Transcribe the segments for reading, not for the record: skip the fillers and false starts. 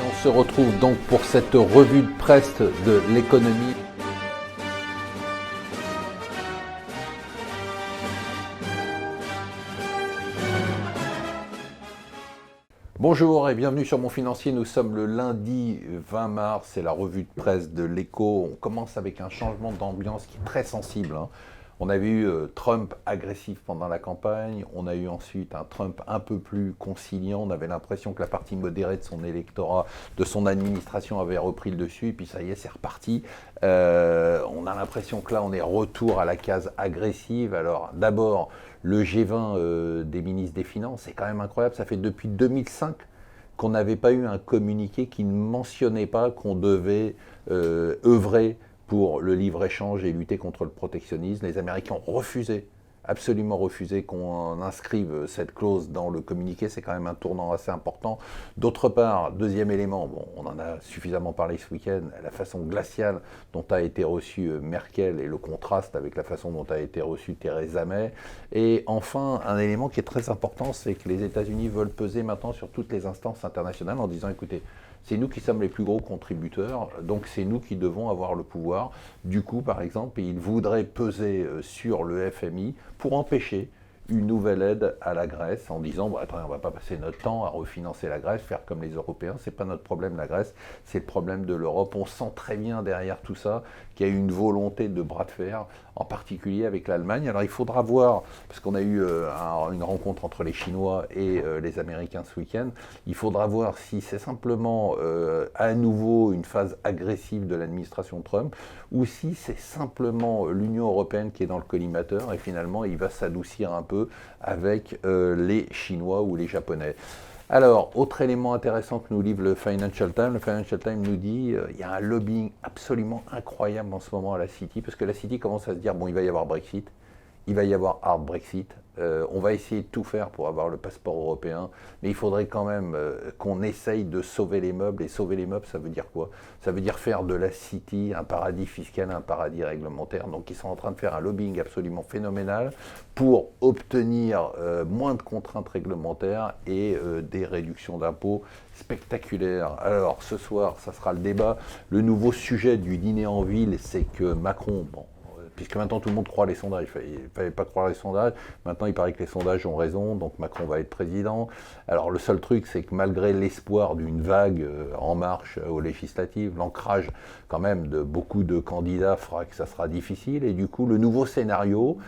On se retrouve donc pour cette revue de presse de l'économie. Bonjour et bienvenue sur Mon Financier. Nous sommes le lundi 20 mars, c'est la revue de presse de l'Écho. On commence avec un changement d'ambiance qui est très sensible. On avait eu Trump agressif pendant la campagne, on a eu ensuite un Trump un peu plus conciliant, on avait l'impression que la partie modérée de son électorat, de son administration avait repris le dessus, et puis ça y est, c'est reparti. On a l'impression que là, on est retour à la case agressive. Alors d'abord, le G20 des ministres des Finances, c'est quand même incroyable, ça fait depuis 2005 qu'on n'avait pas eu un communiqué qui ne mentionnait pas qu'on devait œuvrer pour le libre-échange et lutter contre le protectionnisme. Les Américains ont refusé, absolument refusé qu'on inscrive cette clause dans le communiqué. C'est quand même un tournant assez important. D'autre part, deuxième élément, bon, on en a suffisamment parlé ce week-end, la façon glaciale dont a été reçue Merkel et le contraste avec la façon dont a été reçue Theresa May. Et enfin, un élément qui est très important, c'est que les États-Unis veulent peser maintenant sur toutes les instances internationales en disant, écoutez, c'est nous qui sommes les plus gros contributeurs, donc c'est nous qui devons avoir le pouvoir. Du coup, par exemple, ils voudraient peser sur le FMI pour empêcher une nouvelle aide à la Grèce en disant attendez, on ne va pas passer notre temps à refinancer la Grèce, faire comme les Européens, c'est pas notre problème la Grèce, c'est le problème de l'Europe. On sent très bien derrière tout ça qu'il y a une volonté de bras de fer, en particulier avec l'Allemagne. Alors il faudra voir, parce qu'on a eu une rencontre entre les Chinois et les Américains ce week-end, il faudra voir si c'est simplement à nouveau une phase agressive de l'administration Trump ou si c'est simplement l'Union européenne qui est dans le collimateur et finalement il va s'adoucir un peu avec les Chinois ou les Japonais. Alors, autre élément intéressant que nous livre le Financial Times nous dit il y a un lobbying absolument incroyable en ce moment à la City, parce que la City commence à se dire, bon, il va y avoir Brexit, il va y avoir hard Brexit, on va essayer de tout faire pour avoir le passeport européen, mais il faudrait quand même qu'on essaye de sauver les meubles, et sauver les meubles, ça veut dire quoi? Ça veut dire faire de la City un paradis fiscal, un paradis réglementaire. Donc ils sont en train de faire un lobbying absolument phénoménal pour obtenir moins de contraintes réglementaires et des réductions d'impôts spectaculaires. Alors ce soir, ça sera le débat. Le nouveau sujet du dîner en ville, c'est que Macron, bon, puisque maintenant tout le monde croit les sondages, il ne fallait pas croire les sondages, maintenant il paraît que les sondages ont raison, donc Macron va être président. Alors le seul truc, c'est que malgré l'espoir d'une vague en marche aux législatives, l'ancrage quand même de beaucoup de candidats fera que ça sera difficile, et du coup le nouveau scénario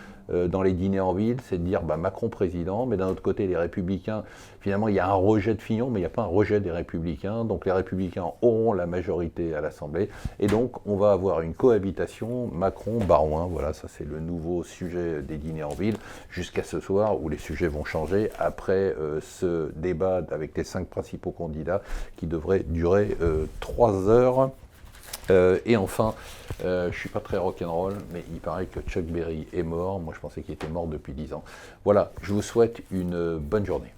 dans les dîners en ville, c'est de dire Macron président, mais d'un autre côté les Républicains, finalement il y a un rejet de Fillon, mais il n'y a pas un rejet des Républicains, donc les Républicains auront la majorité à l'Assemblée, et donc on va avoir une cohabitation Macron-Barouin. Voilà, ça c'est le nouveau sujet des dîners en ville, jusqu'à ce soir où les sujets vont changer après ce débat avec les 5 principaux candidats qui devrait durer 3 heures. Et enfin, je ne suis pas très rock'n'roll, mais il paraît que Chuck Berry est mort. Moi, je pensais qu'il était mort depuis 10 ans. Voilà, je vous souhaite une bonne journée.